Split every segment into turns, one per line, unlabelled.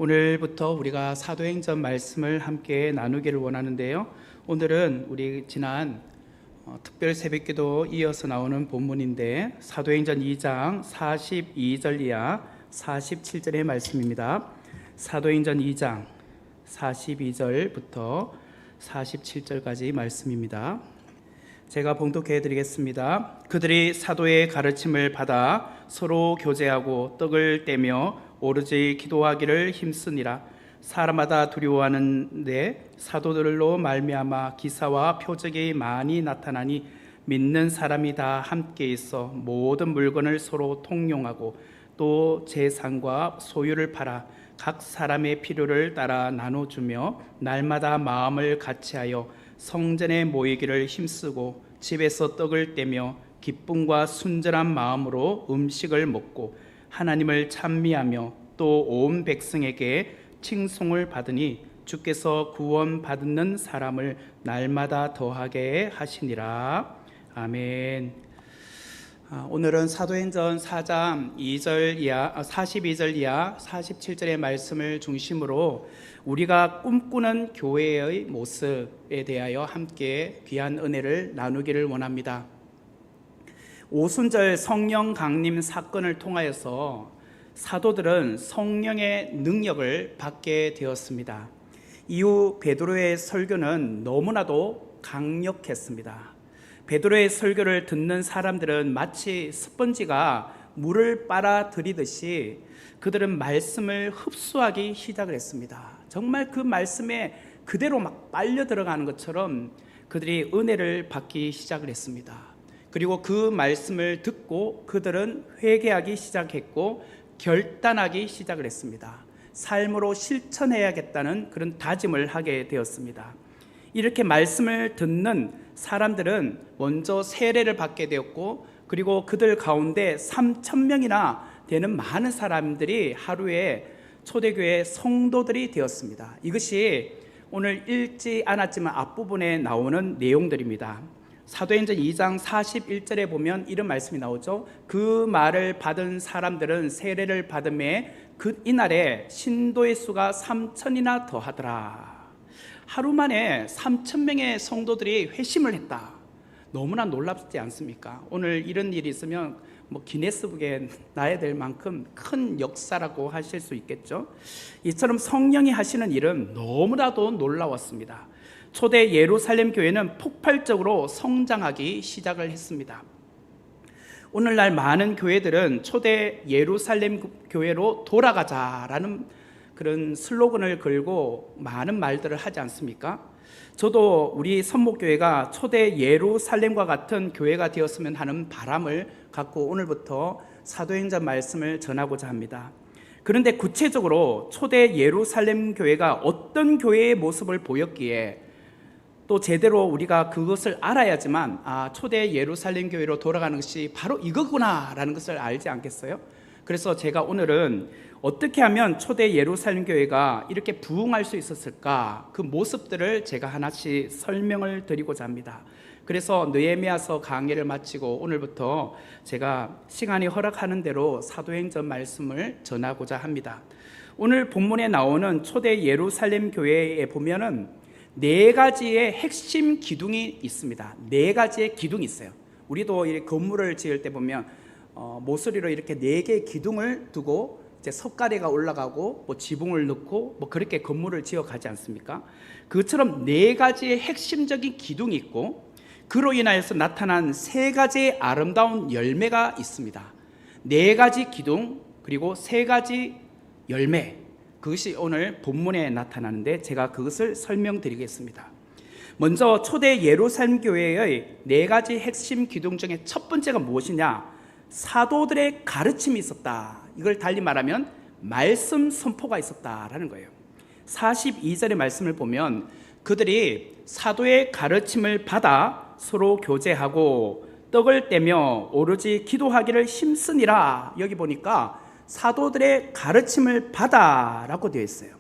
오늘부터 우리가 사도행전 말씀을 함께 나누기를 원하는데요. 오늘은 우리 지난 특별 새벽기도 이어서 나오는 본문인데 사도행전 2장 42절 이하 47절의 말씀입니다. 사도행전 2장 42절부터 47절까지 말씀입니다. 제가 봉독해 드리겠습니다. 그들이 사도의 가르침을 받아 서로 교제하고 떡을 떼며 오로지 기도하기를 힘쓰니라. 사람마다 두려워하는데 사도들로 말미암아 기사와 표적이 많이 나타나니 믿는 사람이 다 함께 있어 모든 물건을 서로 통용하고 또 재산과 소유를 팔아 각 사람의 필요를 따라 나눠주며 날마다 마음을 같이하여 성전에 모이기를 힘쓰고 집에서 떡을 떼며 기쁨과 순전한 마음으로 음식을 먹고 하나님을 찬미하며 또 온 백성에게 칭송을 받으니 주께서 구원받는 사람을 날마다 더하게 하시니라. 아멘. 오늘은 사도행전 4장 2절 이하 42절 이하 47절의 말씀을 중심으로 우리가 꿈꾸는 교회의 모습에 대하여 함께 귀한 은혜를 나누기를 원합니다. 오순절 성령 강림 사건을 통하여서 사도들은 성령의 능력을 받게 되었습니다. 이후 베드로의 설교는 너무나도 강력했습니다. 베드로의 설교를 듣는 사람들은 마치 스펀지가 물을 빨아들이듯이 그들은 말씀을 흡수하기 시작을 했습니다. 정말 그 말씀에 그대로 막 빨려 들어가는 것처럼 그들이 은혜를 받기 시작을 했습니다. 그리고 그 말씀을 듣고 그들은 회개하기 시작했고 결단하기 시작을 했습니다. 삶으로 실천해야겠다는 그런 다짐을 하게 되었습니다. 이렇게 말씀을 듣는 사람들은 먼저 세례를 받게 되었고 그리고 그들 가운데 3,000명이나 되는 많은 사람들이 하루에 초대교회 성도들이 되었습니다. 이것이 오늘 읽지 않았지만 앞부분에 나오는 내용들입니다. 사도행전 2장 41절에 보면 이런 말씀이 나오죠. 그 말을 받은 사람들은 세례를 받음에 이날에 신도의 수가 3,000이나 더하더라. 하루 만에 3,000명의 성도들이 회심을 했다. 너무나 놀랍지 않습니까? 오늘 이런 일이 있으면 기네스북에 나야 될 만큼 큰 역사라고 하실 수 있겠죠. 이처럼 성령이 하시는 일은 너무나도 놀라웠습니다. 초대 예루살렘 교회는 폭발적으로 성장하기 시작을 했습니다. 오늘날 많은 교회들은 초대 예루살렘 교회로 돌아가자라는 그런 슬로건을 걸고 많은 말들을 하지 않습니까? 저도 우리 선목교회가 초대 예루살렘과 같은 교회가 되었으면 하는 바람을 갖고 오늘부터 사도행전 말씀을 전하고자 합니다. 그런데 구체적으로 초대 예루살렘 교회가 어떤 교회의 모습을 보였기에 또 제대로 우리가 그것을 알아야지만 초대 예루살렘 교회로 돌아가는 것이 바로 이거구나 라는 것을 알지 않겠어요? 그래서 제가 오늘은 어떻게 하면 초대 예루살렘 교회가 이렇게 부흥할 수 있었을까, 그 모습들을 제가 하나씩 설명을 드리고자 합니다. 그래서 느헤미야서 강의를 마치고 오늘부터 제가 시간이 허락하는 대로 사도행전 말씀을 전하고자 합니다. 오늘 본문에 나오는 초대 예루살렘 교회에 보면은 4가지의 핵심 기둥이 있습니다. 4가지의 기둥이 있어요. 우리도 이 건물을 지을 때 보면 모서리로 이렇게 4개의 기둥을 두고 이제 석가래가 올라가고 지붕을 넣고 그렇게 건물을 지어 가지 않습니까? 그것처럼 4가지의 핵심적인 기둥이 있고 그로 인하여서 나타난 3가지의 아름다운 열매가 있습니다. 4가지 기둥 그리고 3가지 열매, 그것이 오늘 본문에 나타나는데 제가 그것을 설명드리겠습니다. 먼저 초대 예루살렘 교회의 4가지 핵심 기둥 중에 첫 번째가 무엇이냐? 사도들의 가르침이 있었다. 이걸 달리 말하면 말씀 선포가 있었다라는 거예요. 42절의 말씀을 보면 그들이 사도의 가르침을 받아 서로 교제하고 떡을 떼며 오로지 기도하기를 힘쓰니라. 여기 보니까 사도들의 가르침을 받아라고 되어 있어요.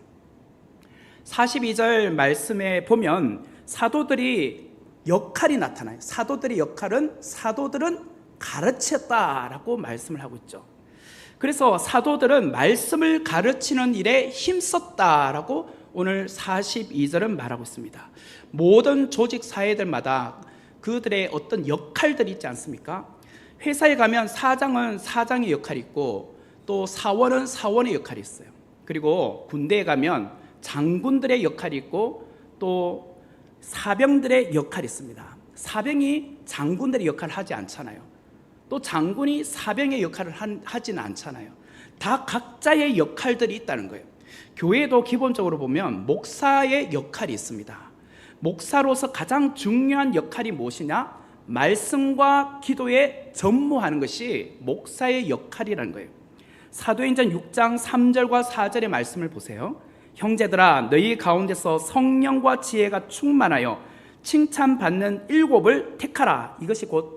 42절 말씀에 보면 사도들이 역할이 나타나요. 사도들의 역할은 사도들은 가르쳤다라고 말씀을 하고 있죠. 그래서 사도들은 말씀을 가르치는 일에 힘썼다라고 오늘 42절은 말하고 있습니다. 모든 조직 사회들마다 그들의 어떤 역할들이 있지 않습니까? 회사에 가면 사장은 사장의 역할이 있고 또 사원은 사원의 역할이 있어요. 그리고 군대에 가면 장군들의 역할이 있고 또 사병들의 역할이 있습니다. 사병이 장군들의 역할을 하지 않잖아요. 또 장군이 사병의 역할을 하지는 않잖아요. 다 각자의 역할들이 있다는 거예요. 교회도 기본적으로 보면 목사의 역할이 있습니다. 목사로서 가장 중요한 역할이 무엇이냐? 말씀과 기도에 전무하는 것이 목사의 역할이라는 거예요. 사도행전 6장 3절과 4절의 말씀을 보세요. 형제들아, 너희 가운데서 성령과 지혜가 충만하여 칭찬받는 7을 택하라. 이것이 곧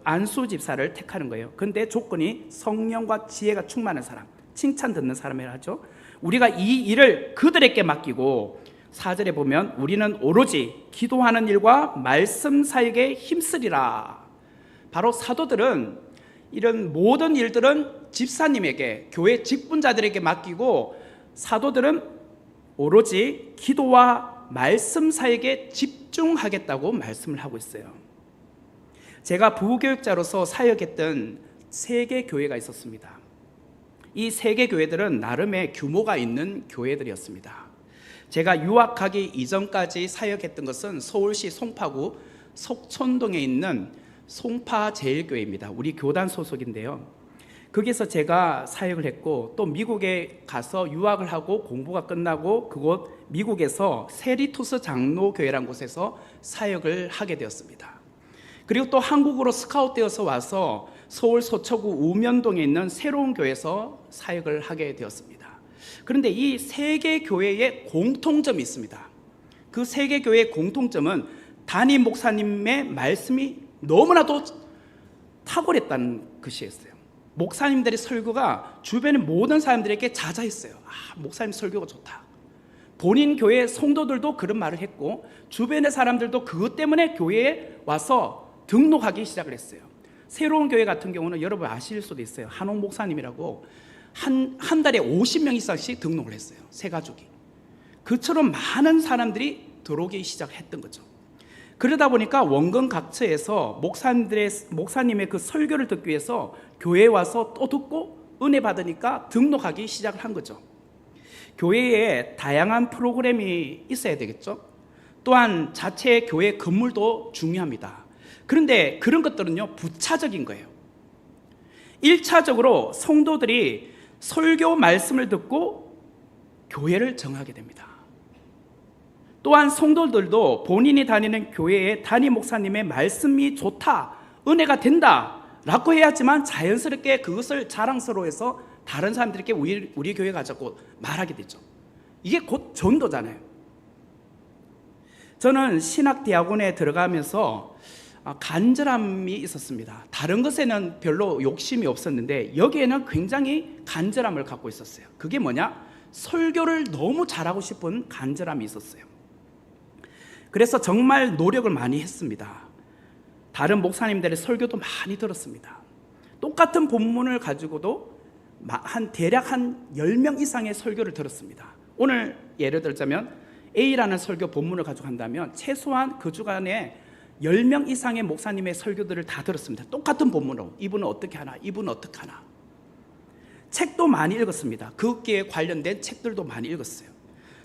안수 집사를 택하는 거예요. 그런데 조건이 성령과 지혜가 충만한 사람, 칭찬 듣는 사람이라 하죠. 우리가 이 일을 그들에게 맡기고 4절에 보면 우리는 오로지 기도하는 일과 말씀 사역에 힘쓰리라. 바로 사도들은 이런 모든 일들은 집사님에게, 교회 직분자들에게 맡기고 사도들은 오로지 기도와 말씀 사역에 집중하겠다고 말씀을 하고 있어요. 제가 부교육자로서 사역했던 3개 교회가 있었습니다. 이 3개 교회들은 나름의 규모가 있는 교회들이었습니다. 제가 유학하기 이전까지 사역했던 것은 서울시 송파구 석촌동에 있는 송파제일교회입니다. 우리 교단 소속인데요. 거기서 제가 사역을 했고 또 미국에 가서 유학을 하고 공부가 끝나고 그곳 미국에서 세리투스 장로교회라는 곳에서 사역을 하게 되었습니다. 그리고 또 한국으로 스카웃되어서 와서 서울 서초구 우면동에 있는 새로운 교회에서 사역을 하게 되었습니다. 그런데 이 3개 교회의 공통점이 있습니다. 그 3개 교회의 공통점은 담임 목사님의 말씀이 너무나도 탁월했다는 것이었어요. 목사님들의 설교가 주변의 모든 사람들에게 자자했어요. 목사님 설교가 좋다. 본인 교회 성도들도 그런 말을 했고 주변의 사람들도 그것 때문에 교회에 와서 등록하기 시작을 했어요. 새로운 교회 같은 경우는 여러분 아실 수도 있어요. 한옥 목사님이라고 한 달에 50명 이상씩 등록을 했어요. 세 가족이. 그처럼 많은 사람들이 들어오기 시작했던 거죠. 그러다 보니까 원근 각처에서 목사님의 그 설교를 듣기 위해서 교회에 와서 또 듣고 은혜 받으니까 등록하기 시작을 한 거죠. 교회에 다양한 프로그램이 있어야 되겠죠. 또한 자체 교회 건물도 중요합니다. 그런데 그런 것들은요 부차적인 거예요. 1차적으로 성도들이 설교 말씀을 듣고 교회를 정하게 됩니다. 또한 성도들도 본인이 다니는 교회의 담임 목사님의 말씀이 좋다, 은혜가 된다 라고 해야지만 자연스럽게 그것을 자랑스러워해서 다른 사람들에게 우리 교회 가자고 말하게 되죠. 이게 곧 전도잖아요. 저는 신학대학원에 들어가면서 간절함이 있었습니다. 다른 것에는 별로 욕심이 없었는데 여기에는 굉장히 간절함을 갖고 있었어요. 그게 뭐냐? 설교를 너무 잘하고 싶은 간절함이 있었어요. 그래서 정말 노력을 많이 했습니다. 다른 목사님들의 설교도 많이 들었습니다. 똑같은 본문을 가지고도 대략 한 10명 이상의 설교를 들었습니다. 오늘 예를 들자면 A라는 설교 본문을 가지고 한다면 최소한 그 주간에 10명 이상의 목사님의 설교들을 다 들었습니다. 똑같은 본문으로. 이분은 어떻게 하나, 이분은 어떻게 하나. 책도 많이 읽었습니다. 그기에 관련된 책들도 많이 읽었어요.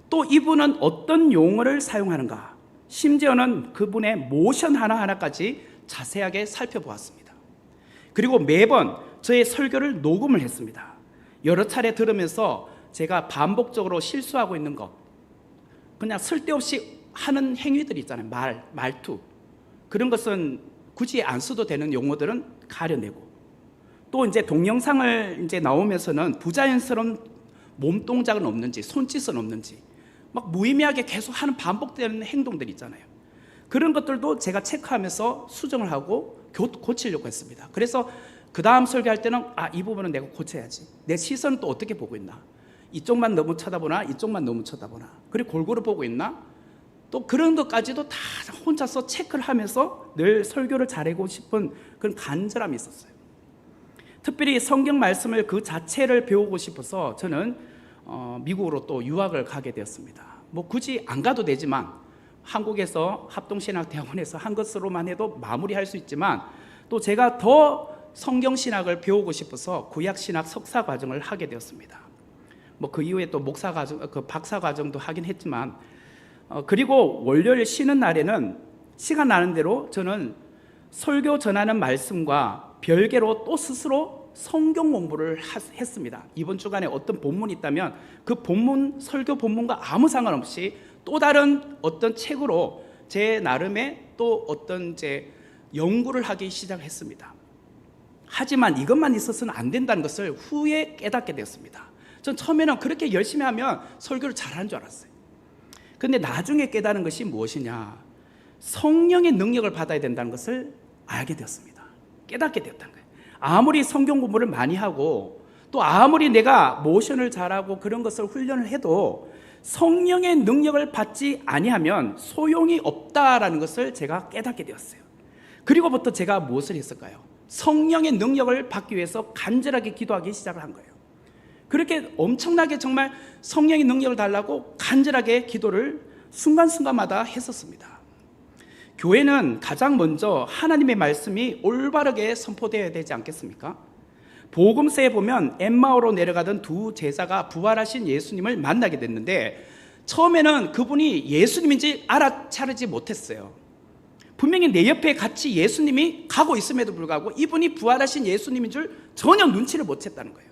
또 이분은 어떤 용어를 사용하는가, 심지어는 그분의 모션 하나하나까지 자세하게 살펴보았습니다. 그리고 매번 저의 설교를 녹음을 했습니다. 여러 차례 들으면서 제가 반복적으로 실수하고 있는 것, 그냥 쓸데없이 하는 행위들이 있잖아요. 말투. 그런 것은 굳이 안 써도 되는 용어들은 가려내고, 또 이제 동영상을 이제 나오면서는 부자연스러운 몸 동작은 없는지, 손짓은 없는지, 막 무의미하게 계속 하는 반복되는 행동들 있잖아요. 그런 것들도 제가 체크하면서 수정을 하고 고치려고 했습니다. 그래서 그 다음 설교할 때는 이 부분은 내가 고쳐야지. 내 시선은 또 어떻게 보고 있나? 이쪽만 너무 쳐다보나? 이쪽만 너무 쳐다보나? 그리고 골고루 보고 있나? 또 그런 것까지도 다 혼자서 체크를 하면서 늘 설교를 잘하고 싶은 그런 간절함이 있었어요. 특별히 성경 말씀을 그 자체를 배우고 싶어서 저는 미국으로 또 유학을 가게 되었습니다. 뭐 굳이 안 가도 되지만 한국에서 합동신학대학원에서 한 것으로만 해도 마무리할 수 있지만 또 제가 더 성경신학을 배우고 싶어서 구약신학 석사 과정을 하게 되었습니다. 뭐 그 이후에 또 목사 과정, 그 박사 과정도 하긴 했지만 그리고 월요일 쉬는 날에는 시간 나는 대로 저는 설교 전하는 말씀과 별개로 또 스스로 성경 공부를 했습니다. 이번 주간에 어떤 본문이 있다면 그 본문, 설교 본문과 아무 상관없이 또 다른 어떤 책으로 제 나름의 또 어떤 제 연구를 하기 시작했습니다. 하지만 이것만 있어서는 안 된다는 것을 후에 깨닫게 되었습니다. 전 처음에는 그렇게 열심히 하면 설교를 잘하는 줄 알았어요. 근데 나중에 깨닫는 것이 무엇이냐? 성령의 능력을 받아야 된다는 것을 알게 되었습니다. 깨닫게 되었다는 거예요. 아무리 성경 공부를 많이 하고 또 아무리 내가 모션을 잘하고 그런 것을 훈련을 해도 성령의 능력을 받지 아니하면 소용이 없다라는 것을 제가 깨닫게 되었어요. 그리고부터 제가 무엇을 했을까요? 성령의 능력을 받기 위해서 간절하게 기도하기 시작을 한 거예요. 그렇게 엄청나게 정말 성령의 능력을 달라고 간절하게 기도를 순간순간마다 했었습니다. 교회는 가장 먼저 하나님의 말씀이 올바르게 선포되어야 되지 않겠습니까? 복음서에 보면 엠마오로 내려가던 두 제자가 부활하신 예수님을 만나게 됐는데 처음에는 그분이 예수님인지 알아차리지 못했어요. 분명히 내 옆에 같이 예수님이 가고 있음에도 불구하고 이분이 부활하신 예수님인 줄 전혀 눈치를 못 챘다는 거예요.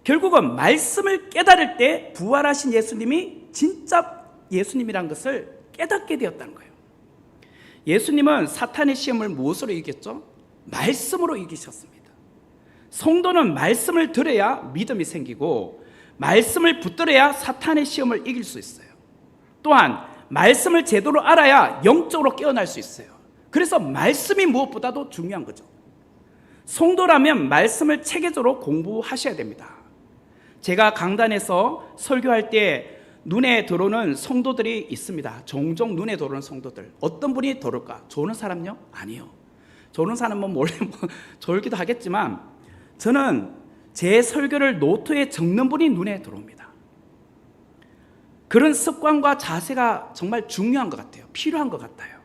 결국은 말씀을 깨달을 때 부활하신 예수님이 진짜 예수님이라는 것을 깨닫게 되었다는 거예요. 예수님은 사탄의 시험을 무엇으로 이겼죠? 말씀으로 이기셨습니다. 성도는 말씀을 들어야 믿음이 생기고 말씀을 붙들어야 사탄의 시험을 이길 수 있어요. 또한 말씀을 제대로 알아야 영적으로 깨어날 수 있어요. 그래서 말씀이 무엇보다도 중요한 거죠. 성도라면 말씀을 체계적으로 공부하셔야 됩니다. 제가 강단에서 설교할 때 눈에 들어오는 성도들이 있습니다. 종종 눈에 들어오는 성도들. 어떤 분이 들어올까? 좋은 사람요? 아니요. 좋은 사람은 몰래 졸기도 하겠지만 저는 제 설교를 노트에 적는 분이 눈에 들어옵니다. 그런 습관과 자세가 정말 중요한 것 같아요. 필요한 것 같아요.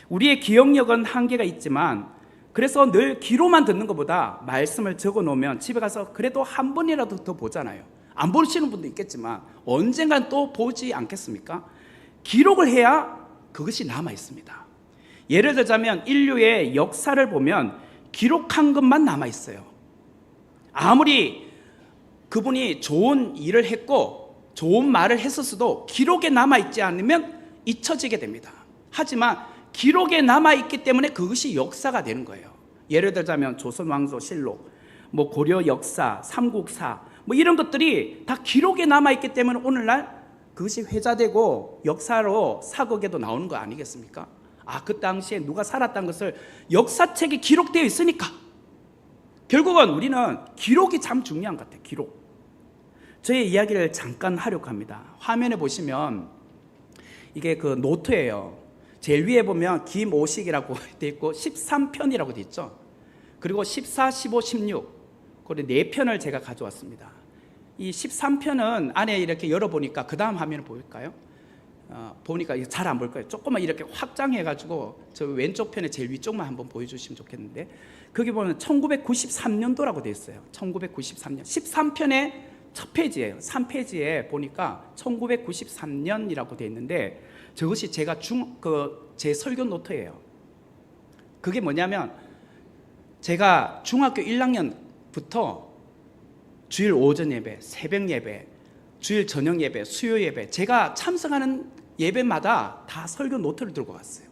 우리의 기억력은 한계가 있지만 그래서 늘 귀로만 듣는 것보다 말씀을 적어 놓으면 집에 가서 그래도 한 번이라도 더 보잖아요. 안 보시는 분도 있겠지만 언젠간 또 보지 않겠습니까? 기록을 해야 그것이 남아 있습니다. 예를 들자면 인류의 역사를 보면 기록한 것만 남아 있어요. 아무리 그분이 좋은 일을 했고 좋은 말을 했었어도 기록에 남아있지 않으면 잊혀지게 됩니다. 하지만 기록에 남아있기 때문에 그것이 역사가 되는 거예요. 예를 들자면 조선왕조실록, 뭐 고려 역사, 삼국사 뭐 이런 것들이 다 기록에 남아있기 때문에 오늘날 그것이 회자되고 역사로 사극에도 나오는 거 아니겠습니까? 아, 그 당시에 누가 살았다는 것을 역사책에 기록되어 있으니까 결국은 우리는 기록이 참 중요한 것 같아요. 기록. 저의 이야기를 잠깐 하려고 합니다. 화면에 보시면 이게 그 노트예요. 제일 위에 보면 김오식이라고 되어 있고 13편이라고 되어 있죠. 그리고 14, 15, 16 그리고 4편을 제가 가져왔습니다. 이 13편은 안에 이렇게 열어보니까 그 다음 화면을 보일까요? 보니까 잘 안 보일 거예요. 조금만 이렇게 확장해가지고 저 왼쪽 편의 제일 위쪽만 한번 보여주시면 좋겠는데 거기 보면 1993년도라고 되어 있어요. 1993년 13편의 첫 페이지예요. 3페이지에 보니까 1993년이라고 되어 있는데 저것이 제가 제 설교 노트예요. 그게 뭐냐면 제가 중학교 1학년부터 주일 오전 예배, 새벽 예배, 주일 저녁 예배, 수요 예배 제가 참석하는 예배마다 다 설교 노트를 들고 갔어요.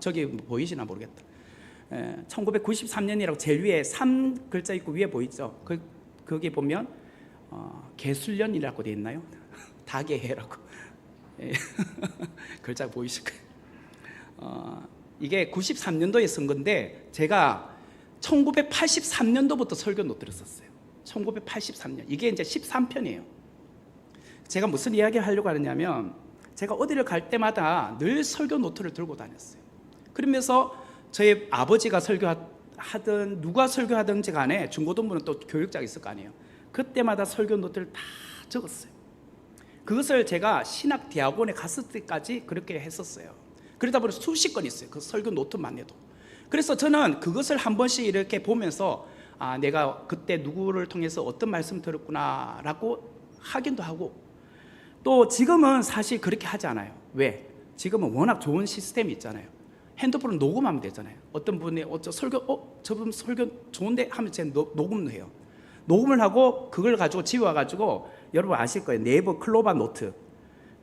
저기 보이시나 모르겠다. 1993년이라고 제일 위에 3글자 있고 위에 보이죠? 거기 보면 개술년이라고 되어 있나요? 다개해라고 글자 보이실 거예요. 이게 93년도에 쓴 건데 제가 1983년도부터 설교 노트를 썼어요. 1983년 이게 이제 13편이에요. 제가 무슨 이야기를 하려고 하느냐면 제가 어디를 갈 때마다 늘 설교 노트를 들고 다녔어요. 그러면서 저희 아버지가 하든 누가 설교하든지 간에 중고등부는 또 교육자가 있을 거 아니에요. 그때마다 설교 노트를 다 적었어요. 그것을 제가 신학대학원에 갔을 때까지 그렇게 했었어요. 그러다 보니 수십 건 있어요. 그 설교 노트만 해도. 그래서 저는 그것을 한 번씩 이렇게 보면서 내가 그때 누구를 통해서 어떤 말씀 들었구나 라고 확인도 하고, 또 지금은 사실 그렇게 하지 않아요. 왜? 지금은 워낙 좋은 시스템이 있잖아요. 핸드폰을 녹음하면 되잖아요. 어떤 분이 설교 저분 설교 좋은데 하면 제가 녹음을 해요. 녹음을 하고 그걸 가지고 집에 와가지고, 여러분 아실 거예요. 네이버 클로바 노트.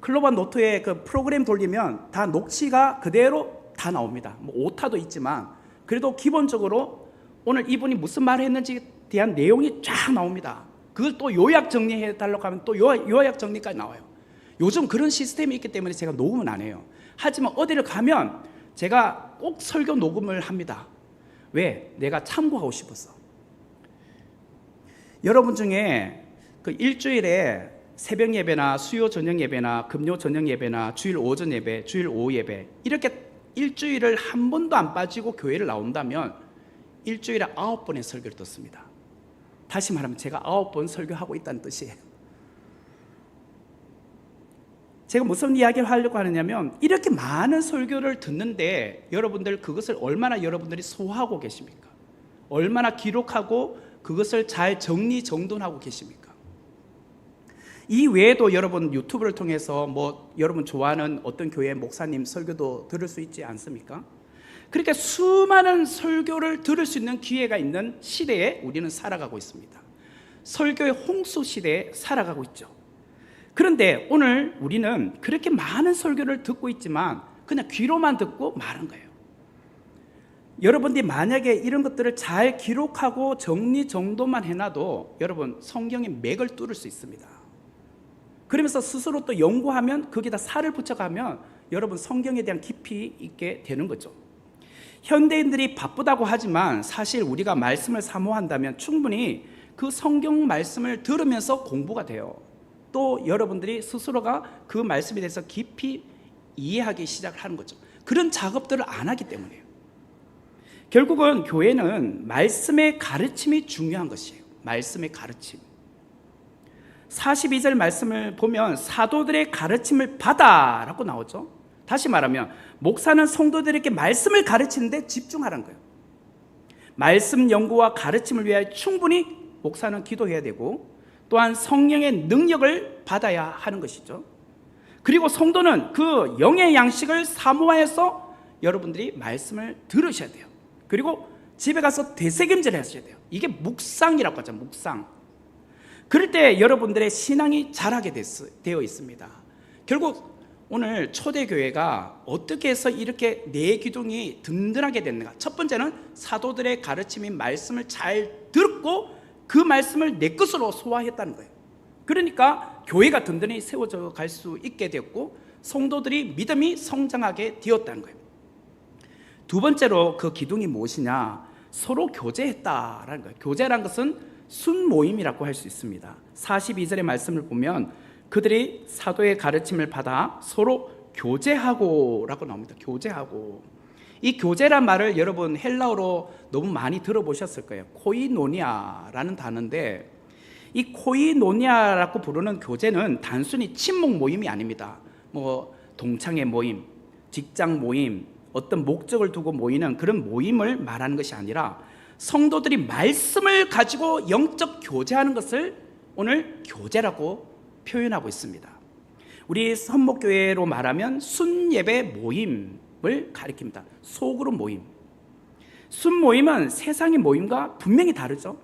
클로바 노트에 그 프로그램 돌리면 다 녹취가 그대로 다 나옵니다. 뭐 오타도 있지만 그래도 기본적으로 오늘 이분이 무슨 말을 했는지에 대한 내용이 쫙 나옵니다. 그걸 또 요약 정리해 달라고 하면 또 요약 정리까지 나와요. 요즘 그런 시스템이 있기 때문에 제가 녹음은 안 해요. 하지만 어디를 가면 제가 꼭 설교 녹음을 합니다. 왜? 내가 참고하고 싶어서. 여러분 중에 그 일주일에 새벽 예배나 수요 저녁 예배나 금요 저녁 예배나 주일 오전 예배, 주일 오후 예배, 이렇게 일주일을 한 번도 안 빠지고 교회를 나온다면 일주일에 9번의 설교를 듣습니다. 다시 말하면 제가 9번 설교하고 있다는 뜻이에요. 제가 무슨 이야기를 하려고 하느냐면, 이렇게 많은 설교를 듣는데 여러분들 그것을 얼마나 여러분들이 소화하고 계십니까? 얼마나 기록하고 그것을 잘 정리정돈하고 계십니까? 이 외에도 여러분 유튜브를 통해서 뭐 여러분 좋아하는 어떤 교회 목사님 설교도 들을 수 있지 않습니까? 그렇게 수많은 설교를 들을 수 있는 기회가 있는 시대에 우리는 살아가고 있습니다. 설교의 홍수 시대에 살아가고 있죠. 그런데 오늘 우리는 그렇게 많은 설교를 듣고 있지만 그냥 귀로만 듣고 마는 거예요. 여러분들이 만약에 이런 것들을 잘 기록하고 정리정돈만 해놔도 여러분 성경의 맥을 뚫을 수 있습니다. 그러면서 스스로 또 연구하면 거기다 살을 붙여가면 여러분 성경에 대한 깊이 있게 되는 거죠. 현대인들이 바쁘다고 하지만 사실 우리가 말씀을 사모한다면 충분히 그 성경 말씀을 들으면서 공부가 돼요. 또 여러분들이 스스로가 그 말씀에 대해서 깊이 이해하기 시작을 하는 거죠. 그런 작업들을 안 하기 때문에요. 결국은 교회는 말씀의 가르침이 중요한 것이에요. 말씀의 가르침. 42절 말씀을 보면 사도들의 가르침을 받아라고 나오죠. 다시 말하면 목사는 성도들에게 말씀을 가르치는데 집중하라는 거예요. 말씀 연구와 가르침을 위하여 충분히 목사는 기도해야 되고, 또한 성령의 능력을 받아야 하는 것이죠. 그리고 성도는 그 영의 양식을 사모하여서 여러분들이 말씀을 들으셔야 돼요. 그리고 집에 가서 되새김질 하셔야 돼요. 이게 묵상이라고 하죠. 묵상. 그럴 때 여러분들의 신앙이 자라게 되어 있습니다. 결국 오늘 초대교회가 어떻게 해서 이렇게 내 기둥이 든든하게 됐는가? 첫 번째는 사도들의 가르침인 말씀을 잘 듣고 그 말씀을 내 것으로 소화했다는 거예요. 그러니까 교회가 든든히 세워져 갈 수 있게 되었고 성도들이 믿음이 성장하게 되었다는 거예요. 두 번째로 그 기둥이 무엇이냐? 서로 교제했다라는 거예요. 교제라는 것은 순모임이라고 할 수 있습니다. 42절의 말씀을 보면 그들이 사도의 가르침을 받아 서로 교제하고 라고 나옵니다. 교제하고. 이 교제란 말을 여러분 헬라어로 너무 많이 들어보셨을 거예요. 코이노니아라는 단어인데, 이 코이노니아라고 부르는 교제는 단순히 친목 모임이 아닙니다. 뭐 동창회 모임, 직장 모임, 어떤 목적을 두고 모이는 그런 모임을 말하는 것이 아니라 성도들이 말씀을 가지고 영적 교제하는 것을 오늘 교제라고 표현하고 있습니다. 우리 선목교회로 말하면 순예배 모임을 가리킵니다. 소그룹 모임. 순모임은 세상의 모임과 분명히 다르죠.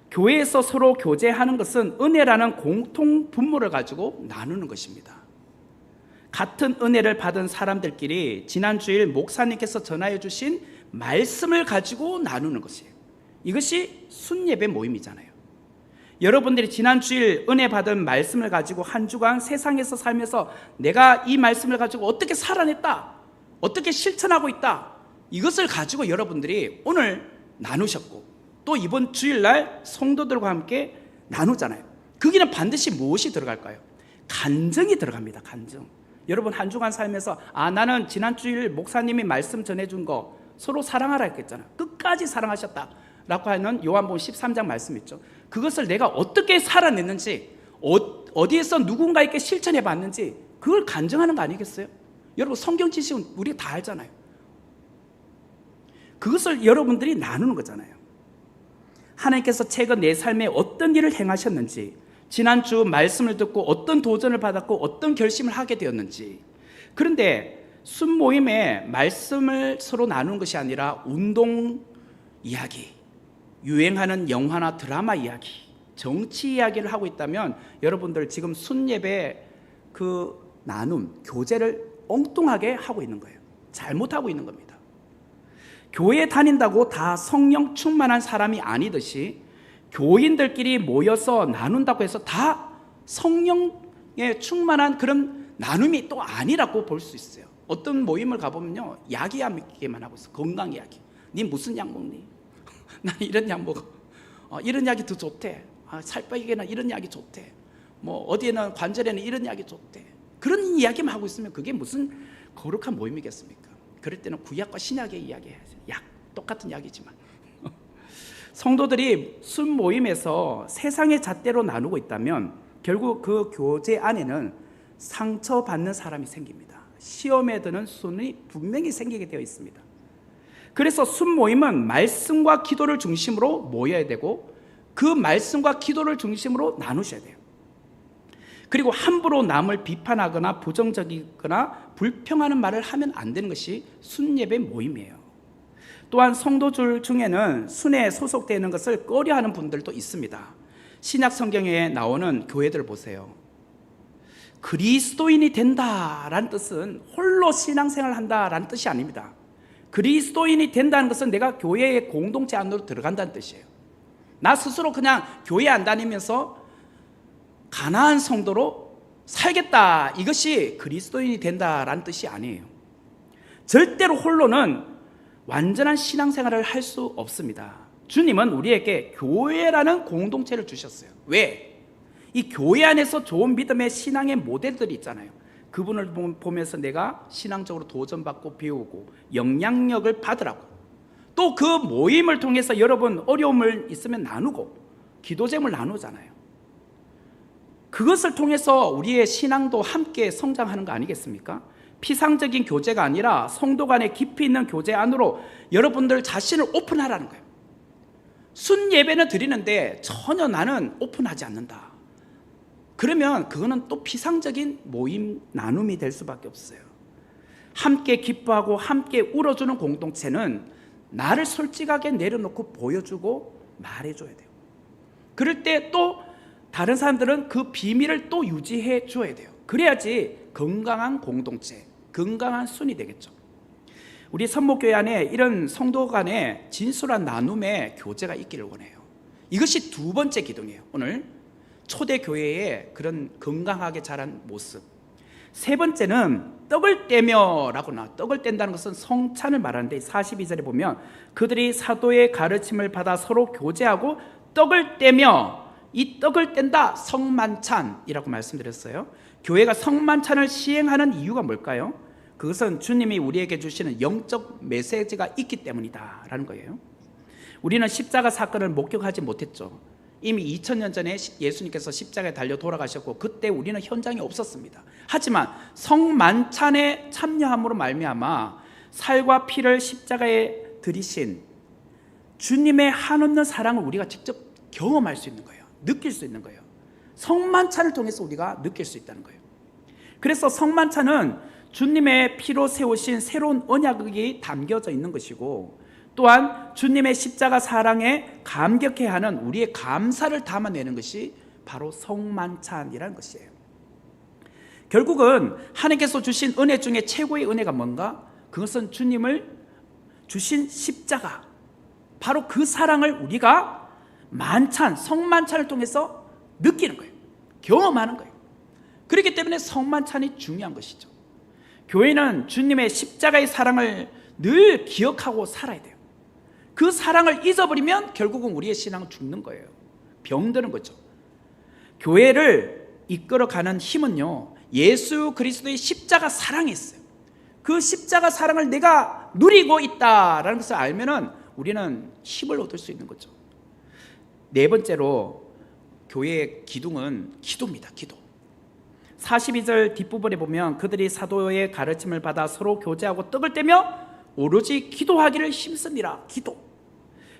교회에서 서로 교제하는 것은 은혜라는 공통 분모를 가지고 나누는 것입니다. 같은 은혜를 받은 사람들끼리 지난 주일 목사님께서 전하여 주신 말씀을 가지고 나누는 것이에요. 이것이 순예배 모임이잖아요. 여러분들이 지난 주일 은혜 받은 말씀을 가지고 한 주간 세상에서 살면서 내가 이 말씀을 가지고 어떻게 살아냈다, 어떻게 실천하고 있다, 이것을 가지고 여러분들이 오늘 나누셨고 또 이번 주일날 성도들과 함께 나누잖아요. 거기는 반드시 무엇이 들어갈까요? 간증이 들어갑니다. 간증. 여러분 한 주간 살면서 나는 지난 주일 목사님이 말씀 전해준 거 서로 사랑하라 했잖아. 끝까지 사랑하셨다라고 하는 요한복음 13장 말씀 있죠. 그것을 내가 어떻게 살아냈는지, 어디에서 누군가에게 실천해 봤는지 그걸 간증하는 거 아니겠어요? 여러분 성경 지식은 우리가 다 알잖아요. 그것을 여러분들이 나누는 거잖아요. 하나님께서 최근 내 삶에 어떤 일을 행하셨는지, 지난주 말씀을 듣고 어떤 도전을 받았고 어떤 결심을 하게 되었는지. 그런데 순모임에 말씀을 서로 나누는 것이 아니라 운동 이야기, 유행하는 영화나 드라마 이야기, 정치 이야기를 하고 있다면 여러분들 지금 순예배 그 나눔, 교제를 엉뚱하게 하고 있는 거예요. 잘못하고 있는 겁니다. 교회 다닌다고 다 성령 충만한 사람이 아니듯이 교인들끼리 모여서 나눈다고 해서 다 성령에 충만한 그런 나눔이 또 아니라고 볼 수 있어요. 어떤 모임을 가보면요, 이야기만 하고 있어. 건강 이야기. 니 무슨 약 먹니? 난 이런 약 먹어. 이런 약이 더 좋대. 살 빼기에는 이런 약이 좋대. 뭐 어디에는 관절에는 이런 약이 좋대. 그런 이야기만 하고 있으면 그게 무슨 거룩한 모임이겠습니까? 그럴 때는 구약과 신약의 이야기해야죠. 약, 똑같은 약이지만. 성도들이 순 모임에서 세상의 잣대로 나누고 있다면 결국 그 교제 안에는 상처받는 사람이 생깁니다. 시험에 드는 순이 분명히 생기게 되어 있습니다. 그래서 순 모임은 말씀과 기도를 중심으로 모여야 되고 그 말씀과 기도를 중심으로 나누셔야 돼요. 그리고 함부로 남을 비판하거나 부정적이거나 불평하는 말을 하면 안 되는 것이 순예배 모임이에요. 또한 성도들 중에는 순에 소속되는 것을 꺼려하는 분들도 있습니다. 신약 성경에 나오는 교회들 보세요. 그리스도인이 된다라는 뜻은 홀로 신앙생활을 한다라는 뜻이 아닙니다. 그리스도인이 된다는 것은 내가 교회의 공동체 안으로 들어간다는 뜻이에요. 나 스스로 그냥 교회 안 다니면서 가난한 성도로 살겠다, 이것이 그리스도인이 된다라는 뜻이 아니에요. 절대로 홀로는 완전한 신앙생활을 할 수 없습니다. 주님은 우리에게 교회라는 공동체를 주셨어요. 왜? 이 교회 안에서 좋은 믿음의 신앙의 모델들이 있잖아요. 그분을 보면서 내가 신앙적으로 도전받고 배우고 영향력을 받으라고. 또 그 모임을 통해서 여러분 어려움을 있으면 나누고 기도제물 나누잖아요. 그것을 통해서 우리의 신앙도 함께 성장하는 거 아니겠습니까? 피상적인 교제가 아니라 성도 간의 깊이 있는 교제 안으로 여러분들 자신을 오픈하라는 거예요. 순 예배는 드리는데 전혀 나는 오픈하지 않는다. 그러면 그거는 또 피상적인 모임 나눔이 될 수밖에 없어요. 함께 기뻐하고 함께 울어주는 공동체는 나를 솔직하게 내려놓고 보여주고 말해줘야 돼요. 그럴 때 또 다른 사람들은 그 비밀을 또 유지해 줘야 돼요. 그래야지 건강한 공동체, 건강한 순이 되겠죠. 우리 선목교회 안에 이런 성도 간의 진솔한 나눔의 교제가 있기를 원해요. 이것이 두 번째 기둥이에요. 오늘 초대교회의 그런 건강하게 자란 모습. 세 번째는 떡을 떼며 라고 나와. 떡을 뗀다는 것은 성찬을 말하는데 42절에 보면 그들이 사도의 가르침을 받아 서로 교제하고 떡을 떼며, 이 떡을 뗀다 성만찬이라고 말씀드렸어요. 교회가 성만찬을 시행하는 이유가 뭘까요? 그것은 주님이 우리에게 주시는 영적 메시지가 있기 때문이다 라는 거예요. 우리는 십자가 사건을 목격하지 못했죠. 이미 2000년 전에 예수님께서 십자가에 달려 돌아가셨고 그때 우리는 현장에 없었습니다. 하지만 성만찬에 참여함으로 말미암아 살과 피를 십자가에 들이신 주님의 한없는 사랑을 우리가 직접 경험할 수 있는 거예요. 느낄 수 있는 거예요. 성만찬을 통해서 우리가 느낄 수 있다는 거예요. 그래서 성만찬은 주님의 피로 세우신 새로운 언약이 담겨져 있는 것이고, 또한 주님의 십자가 사랑에 감격해 하는 우리의 감사를 담아내는 것이 바로 성만찬이라는 것이에요. 결국은 하나님께서 주신 은혜 중에 최고의 은혜가 뭔가? 그것은 주님을 주신 십자가, 바로 그 사랑을 우리가 만찬, 성만찬을 통해서 느끼는 거예요. 경험하는 거예요. 그렇기 때문에 성만찬이 중요한 것이죠. 교회는 주님의 십자가의 사랑을 늘 기억하고 살아야 돼요. 그 사랑을 잊어버리면 결국은 우리의 신앙은 죽는 거예요. 병드는 거죠. 교회를 이끌어가는 힘은요, 예수 그리스도의 십자가 사랑이 있어요. 그 십자가 사랑을 내가 누리고 있다라는 것을 알면은 우리는 힘을 얻을 수 있는 거죠. 네 번째로 교회의 기둥은 기도입니다. 기도. 42절 뒷부분에 보면 그들이 사도의 가르침을 받아 서로 교제하고 떡을 떼며 오로지 기도하기를 힘씁니다.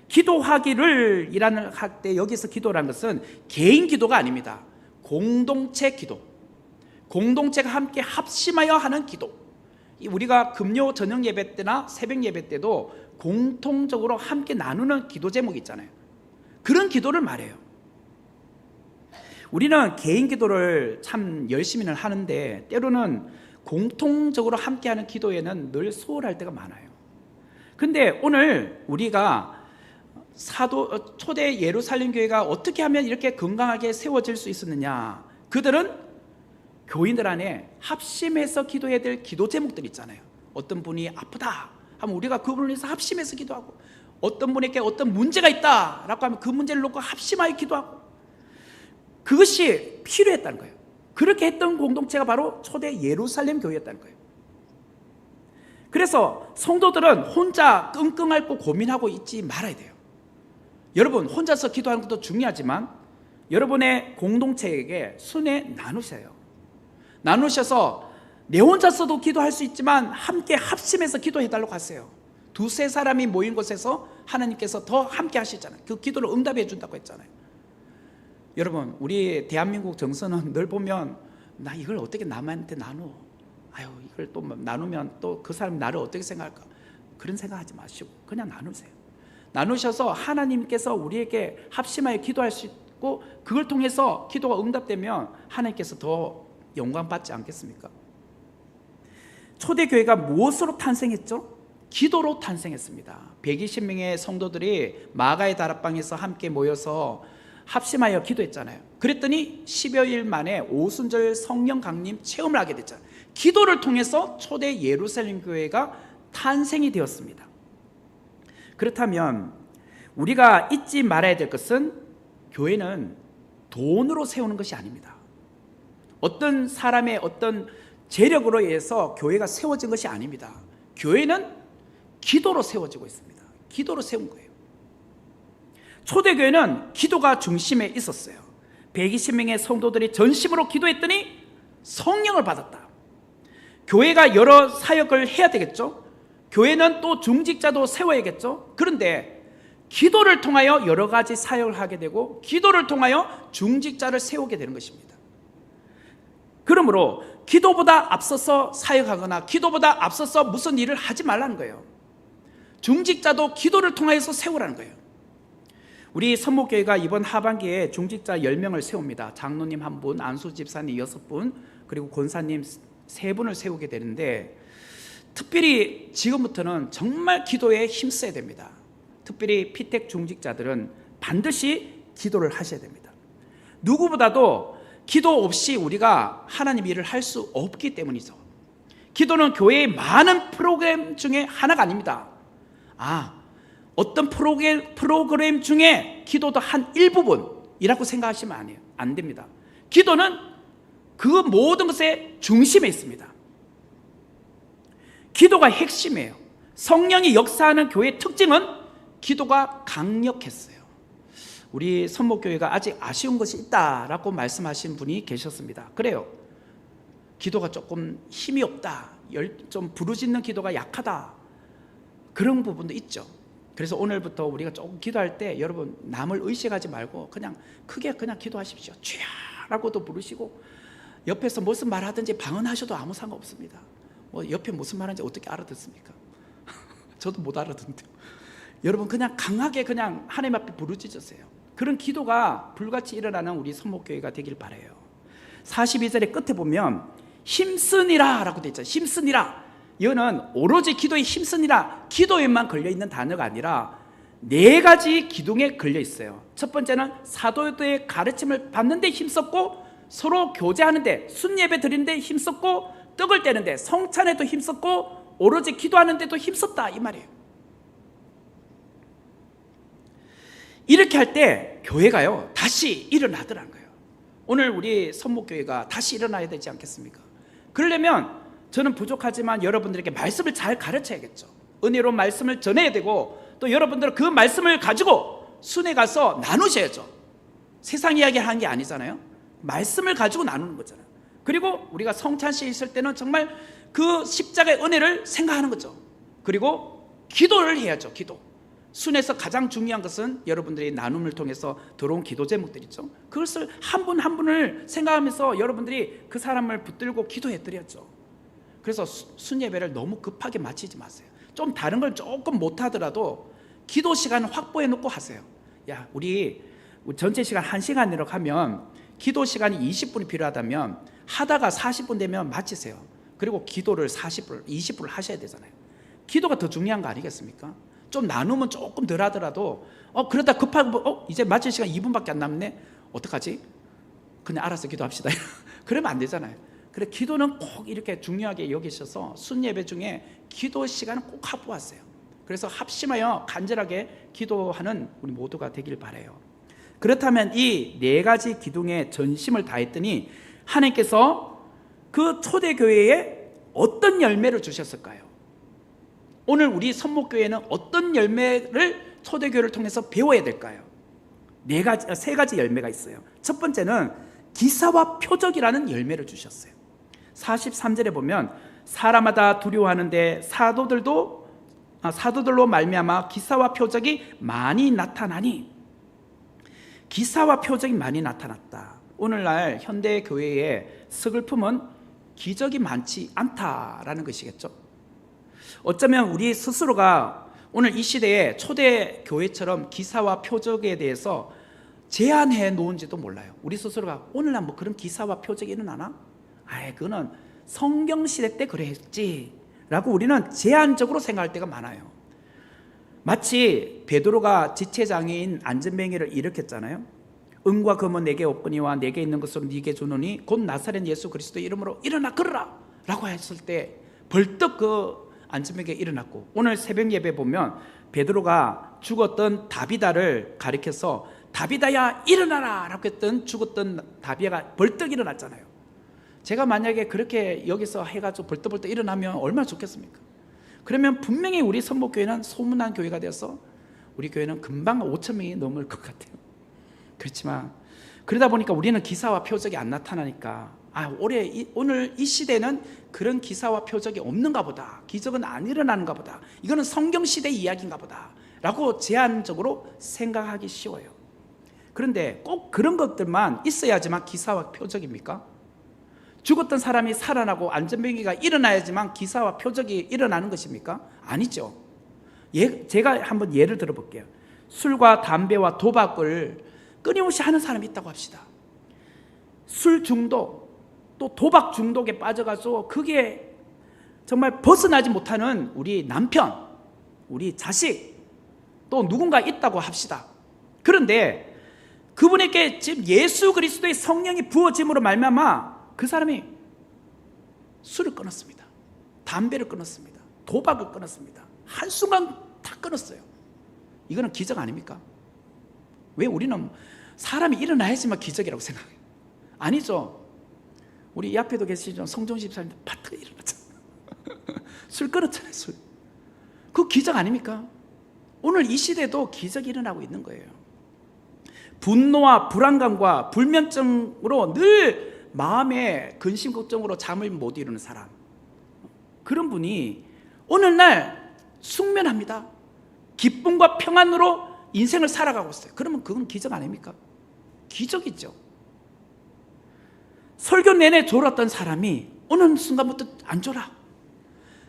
기도하기를 이라는 할 때 여기서 기도라는 것은 개인 기도가 아닙니다. 공동체 기도. 공동체가 함께 합심하여 하는 기도. 우리가 금요 저녁 예배 때나 새벽 예배 때도 공통적으로 함께 나누는 기도 제목이 있잖아요. 그런 기도를 말해요. 우리는 개인 기도를 참 열심히는 하는데 때로는 공통적으로 함께하는 기도에는 늘 소홀할 때가 많아요. 근데 오늘 우리가 초대 예루살렘 교회가 어떻게 하면 이렇게 건강하게 세워질 수 있었느냐? 그들은 교인들 안에 합심해서 기도해야 될 기도 제목들 있잖아요. 어떤 분이 아프다 하면 우리가 그분을 위해서 합심해서 기도하고, 어떤 분에게 어떤 문제가 있다라고 하면 그 문제를 놓고 합심하여 기도하고, 그것이 필요했다는 거예요. 그렇게 했던 공동체가 바로 초대 예루살렘 교회였다는 거예요. 그래서 성도들은 혼자 끙끙 앓고 고민하고 있지 말아야 돼요. 여러분, 혼자서 기도하는 것도 중요하지만 여러분의 공동체에게 순회 나누셔서 내 혼자서도 기도할 수 있지만 함께 합심해서 기도해달라고 하세요. 두세 사람이 모인 곳에서 하나님께서 더 함께 하시잖아요. 그 기도를 응답해 준다고 했잖아요. 여러분, 우리 대한민국 정서는 늘 보면 나 이걸 어떻게 남한테 나누어? 아유, 이걸 또 나누면 또 그 사람이 나를 어떻게 생각할까? 그런 생각하지 마시고 그냥 나누세요. 나누셔서 하나님께서 우리에게 합심하여 기도할 수 있고, 그걸 통해서 기도가 응답되면 하나님께서 더 영광 받지 않겠습니까? 초대교회가 무엇으로 탄생했죠? 기도로 탄생했습니다. 120명의 성도들이 마가의 다락방에서 함께 모여서 합심하여 기도했잖아요. 그랬더니 10여일 만에 오순절 성령 강림 체험을 하게 됐잖아요. 기도를 통해서 초대 예루살렘 교회가 탄생이 되었습니다. 그렇다면 우리가 잊지 말아야 될 것은 교회는 돈으로 세우는 것이 아닙니다. 어떤 사람의 어떤 재력으로 인해서 교회가 세워진 것이 아닙니다. 교회는 기도로 세워지고 있습니다. 기도로 세운 거예요. 초대교회는 기도가 중심에 있었어요. 120명의 성도들이 전심으로 기도했더니 성령을 받았다. 교회가 여러 사역을 해야 되겠죠. 교회는 또 중직자도 세워야겠죠. 그런데 기도를 통하여 여러 가지 사역을 하게 되고, 기도를 통하여 중직자를 세우게 되는 것입니다. 그러므로 기도보다 앞서서 사역하거나 기도보다 앞서서 무슨 일을 하지 말라는 거예요. 중직자도 기도를 통하여서 세우라는 거예요. 우리 선목교회가 이번 하반기에 중직자 10명을 세웁니다. 장로님 1분, 안수 집사님 6분, 그리고 권사님 3분을 세우게 되는데, 특별히 지금부터는 정말 기도에 힘써야 됩니다. 특별히 피택 중직자들은 반드시 기도를 하셔야 됩니다. 누구보다도 기도 없이 우리가 하나님 일을 할 수 없기 때문이죠. 기도는 교회의 많은 프로그램 중에 하나가 아닙니다. 어떤 프로그램 중에 기도도 한 일부분이라고 생각하시면 안 됩니다. 기도는 그 모든 것의 중심에 있습니다. 기도가 핵심이에요. 성령이 역사하는 교회의 특징은 기도가 강력했어요. 우리 선목교회가 아직 아쉬운 것이 있다라고 말씀하신 분이 계셨습니다. 그래요. 기도가 조금 힘이 없다, 좀 부르짖는 기도가 약하다, 그런 부분도 있죠. 그래서 오늘부터 우리가 조금 기도할 때 여러분 남을 의식하지 말고 그냥 크게 그냥 기도하십시오. 주야라고도 부르시고, 옆에서 무슨 말하든지 방언하셔도 아무 상관없습니다. 옆에 무슨 말하는지 어떻게 알아듣습니까? 저도 못 알아듣는데요. 여러분 그냥 강하게 그냥 하나님 앞에 부르짖으세요. 그런 기도가 불같이 일어나는 우리 선목교회가 되길 바라요. 42절의 끝에 보면 힘쓰니라 라고 되어 있잖아요. 힘쓰니라. 이거는 오로지 기도에 힘쓰니라, 기도에만 걸려있는 단어가 아니라 4가지 기둥에 걸려 있어요. 첫 번째는 사도의 가르침을 받는 데 힘썼고, 서로 교제하는 데, 순예배 드리는 데 힘썼고, 떡을 떼는 데, 성찬에도 힘썼고, 오로지 기도하는 데도 힘썼다, 이 말이에요. 이렇게 할 때 교회가요 다시 일어나더라는 거예요. 오늘 우리 선목교회가 다시 일어나야 되지 않겠습니까? 그러려면 저는 부족하지만 여러분들에게 말씀을 잘 가르쳐야겠죠. 은혜로운 말씀을 전해야 되고, 또 여러분들은 그 말씀을 가지고 순회 가서 나누셔야죠. 세상 이야기 하는 게 아니잖아요. 말씀을 가지고 나누는 거잖아요. 그리고 우리가 성찬식에 있을 때는 정말 그 십자가의 은혜를 생각하는 거죠. 그리고 기도를 해야죠. 기도. 순에서 가장 중요한 것은 여러분들이 나눔을 통해서 들어온 기도 제목들이죠. 그것을 한 분 한 분을 생각하면서 여러분들이 그 사람을 붙들고 기도해 드렸죠. 그래서 순 예배를 너무 급하게 마치지 마세요. 좀 다른 걸 조금 못하더라도 기도 시간 확보해 놓고 하세요. 야, 우리 전체 시간 1시간이라고 하면 기도 시간이 20분이 필요하다면 하다가 40분 되면 마치세요. 그리고 기도를 20분을 하셔야 되잖아요. 기도가 더 중요한 거 아니겠습니까? 좀 나누면 조금 덜 하더라도 그러다 급하고 이제 마칠 시간 2분밖에 안 남네, 어떡하지? 그냥 알아서 기도합시다. 그러면 안 되잖아요. 그래, 기도는 꼭 이렇게 중요하게 여기셔서 순예배 중에 기도 시간은 꼭 확보하세요. 그래서 합심하여 간절하게 기도하는 우리 모두가 되길 바라요. 그렇다면 이 네 가지 기둥에 전심을 다했더니 하나님께서 그 초대교회에 어떤 열매를 주셨을까요? 오늘 우리 선목교회는 어떤 열매를 초대교회를 통해서 배워야 될까요? 세 가지 열매가 있어요. 첫 번째는 기사와 표적이라는 열매를 주셨어요. 43절에 보면 사람마다 두려워하는데 사도들로 말미암아 기사와 표적이 많이 나타나니, 기사와 표적이 많이 나타났다. 오늘날 현대 교회의 서글픔은 기적이 많지 않다라는 것이겠죠. 어쩌면 우리 스스로가 오늘 이 시대에 초대 교회처럼 기사와 표적에 대해서 제한해 놓은지도 몰라요. 우리 스스로가 오늘날 뭐 그런 기사와 표적이 일어나나? 그거는 성경 시대 때 그랬지 라고 우리는 제한적으로 생각할 때가 많아요. 마치 베드로가 지체장애인 안전뱅이를 일으켰잖아요. 은과 금은 내게 없거니와 내게 있는 것으로 네게 주노니 곧 나사렛 예수 그리스도의 이름으로 일어나 걸으라 라고 했을 때 벌떡 그 안전뱅이가 일어났고, 오늘 새벽 예배 보면 베드로가 죽었던 다비다를 가리켜서 다비다야 일어나라 라고 했던 죽었던 다비다가 벌떡 일어났잖아요. 제가 만약에 그렇게 여기서 해가지고 벌떡벌떡 일어나면 얼마나 좋겠습니까? 그러면 분명히 우리 선목교회는 소문난 교회가 되어서 우리 교회는 금방 5,000명이 넘을 것 같아요. 그렇지만 그러다 보니까 우리는 기사와 표적이 안 나타나니까 오늘 이 시대는 그런 기사와 표적이 없는가 보다, 기적은 안 일어나는가 보다, 이거는 성경시대 이야기인가 보다 라고 제한적으로 생각하기 쉬워요. 그런데 꼭 그런 것들만 있어야지만 기사와 표적입니까? 죽었던 사람이 살아나고 안전병기가 일어나야지만 기사와 표적이 일어나는 것입니까? 아니죠. 제가 한번 예를 들어볼게요. 술과 담배와 도박을 끊임없이 하는 사람이 있다고 합시다. 술 중독, 또 도박 중독에 빠져가지고 그게 정말 벗어나지 못하는 우리 남편, 우리 자식, 또 누군가 있다고 합시다. 그런데 그분에게 지금 예수 그리스도의 성령이 부어짐으로 말미암아 그 사람이 술을 끊었습니다. 담배를 끊었습니다. 도박을 끊었습니다. 한순간 다 끊었어요. 이거는 기적 아닙니까? 왜 우리는 사람이 일어나야지만 기적이라고 생각해요? 아니죠. 우리 이 앞에도 계시죠. 성종 집사님 파트가 일어났잖아요. 술 끊었잖아요. 술. 그 기적 아닙니까? 오늘 이 시대도 기적이 일어나고 있는 거예요. 분노와 불안감과 불면증으로 늘 마음에 근심 걱정으로 잠을 못 이루는 사람, 그런 분이 오늘날 숙면합니다. 기쁨과 평안으로 인생을 살아가고 있어요. 그러면 그건 기적 아닙니까? 기적이죠. 설교 내내 졸았던 사람이 어느 순간부터 안 졸아.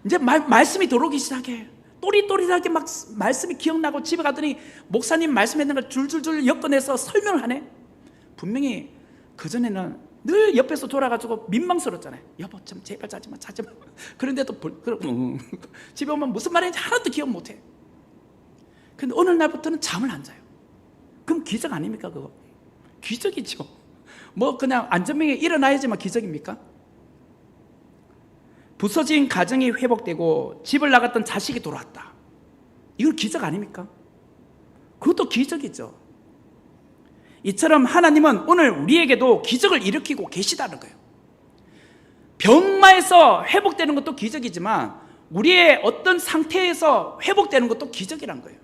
이제 말씀이 들어오기 시작해. 또리또리하게 막 말씀이 기억나고 집에 가더니 목사님 말씀했는 걸 줄줄줄 엮어내서 설명을 하네. 분명히 그전에는 늘 옆에서 돌아가지고 민망스럽잖아요. 여보 좀 제발 자지 마. 그런데도 집에 오면 무슨 말인지 하나도 기억 못해. 근데 어느 날부터는 잠을 안 자요. 그럼 기적 아닙니까 그거? 기적이죠. 뭐 그냥 안전병에 일어나야지만 기적입니까? 부서진 가정이 회복되고 집을 나갔던 자식이 돌아왔다. 이건 기적 아닙니까? 그것도 기적이죠. 이처럼 하나님은 오늘 우리에게도 기적을 일으키고 계시다는 거예요. 병마에서 회복되는 것도 기적이지만 우리의 어떤 상태에서 회복되는 것도 기적이란 거예요.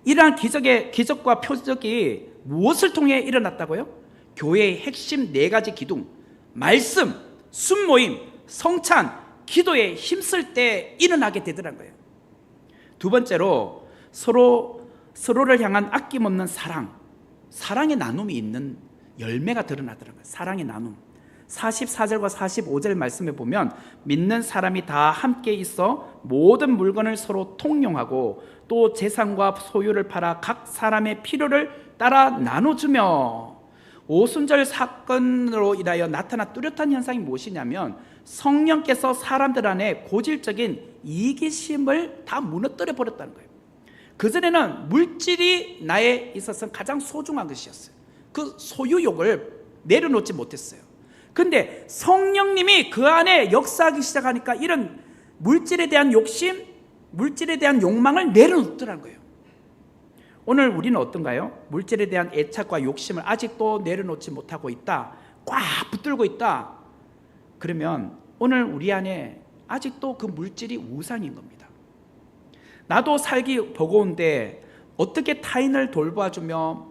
이러한 기적과 표적이 무엇을 통해 일어났다고요? 교회의 핵심 4가지 기둥, 말씀, 순모임, 성찬, 기도에 힘쓸 때 일어나게 되더란 거예요. 두 번째로 서로를 향한 아낌없는 사랑의 나눔이 있는 열매가 드러나더라고요. 사랑의 나눔. 44절과 45절 말씀에 보면 믿는 사람이 다 함께 있어 모든 물건을 서로 통용하고 또 재산과 소유를 팔아 각 사람의 필요를 따라 나눠주며, 오순절 사건으로 인하여 나타난 뚜렷한 현상이 무엇이냐면 성령께서 사람들 안에 고질적인 이기심을 다 무너뜨려 버렸다는 거예요. 그전에는 물질이 나에 있어서 가장 소중한 것이었어요. 그 소유욕을 내려놓지 못했어요. 근데 성령님이 그 안에 역사하기 시작하니까 이런 물질에 대한 욕심, 물질에 대한 욕망을 내려놓더라는 거예요. 오늘 우리는 어떤가요? 물질에 대한 애착과 욕심을 아직도 내려놓지 못하고 있다, 꽉 붙들고 있다. 그러면 오늘 우리 안에 아직도 그 물질이 우상인 겁니다. 나도 살기 버거운데 어떻게 타인을 돌봐주며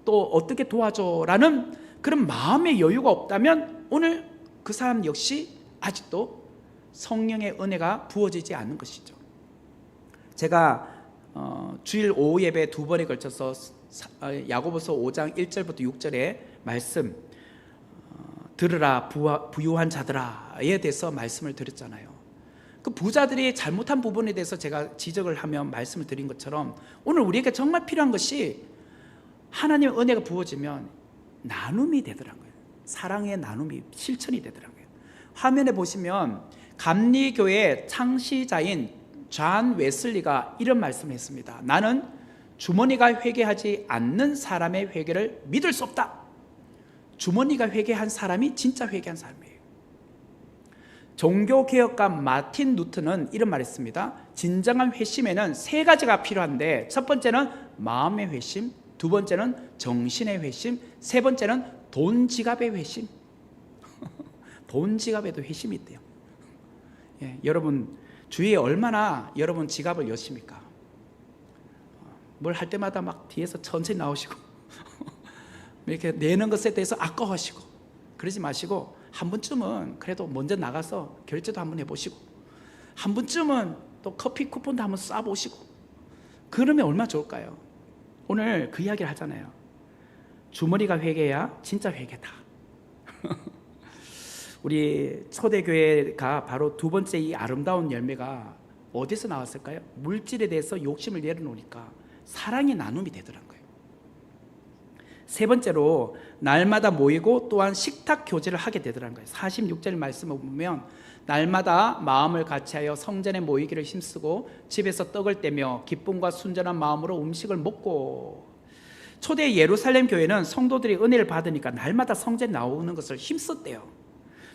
또 어떻게 도와줘라는 그런 마음의 여유가 없다면 오늘 그 사람 역시 아직도 성령의 은혜가 부어지지 않는 것이죠. 제가 주일 오후 예배 2번에 걸쳐서 야고보서 5장 1절부터 6절의 말씀, 들으라 부유한 자들아에 대해서 말씀을 드렸잖아요. 그 부자들이 잘못한 부분에 대해서 제가 지적을 하며 말씀을 드린 것처럼 오늘 우리에게 정말 필요한 것이 하나님의 은혜가 부어지면 나눔이 되더라고요. 사랑의 나눔이 실천이 되더라고요. 화면에 보시면 감리교회 창시자인 존 웨슬리가 이런 말씀을 했습니다. 나는 주머니가 회개하지 않는 사람의 회개를 믿을 수 없다. 주머니가 회개한 사람이 진짜 회개한 사람이에요. 종교개혁가 마틴 루터는 이런 말을 했습니다. 진정한 회심에는 3가지가 필요한데 첫 번째는 마음의 회심, 두 번째는 정신의 회심, 세 번째는 돈 지갑의 회심. 돈 지갑에도 회심이 있대요. 예, 여러분 주위에 얼마나 여러분 지갑을 여십니까? 뭘 할 때마다 막 뒤에서 천천히 나오시고 이렇게 내는 것에 대해서 아까워하시고 그러지 마시고 한 번쯤은 그래도 먼저 나가서 결제도 한번 해보시고 한 번쯤은 또 커피 쿠폰도 한번 쏴보시고 그러면 얼마나 좋을까요? 오늘 그 이야기를 하잖아요. 주머니가 회개야 진짜 회개다. 우리 초대교회가 바로 두 번째 이 아름다운 열매가 어디서 나왔을까요? 물질에 대해서 욕심을 내려놓으니까 사랑의 나눔이 되더란 거예요. 세 번째로 날마다 모이고 또한 식탁 교제를 하게 되더란 거예요. 46절 말씀을 보면 날마다 마음을 같이하여 성전에 모이기를 힘쓰고 집에서 떡을 떼며 기쁨과 순전한 마음으로 음식을 먹고. 초대 예루살렘 교회는 성도들이 은혜를 받으니까 날마다 성전에 나오는 것을 힘썼대요.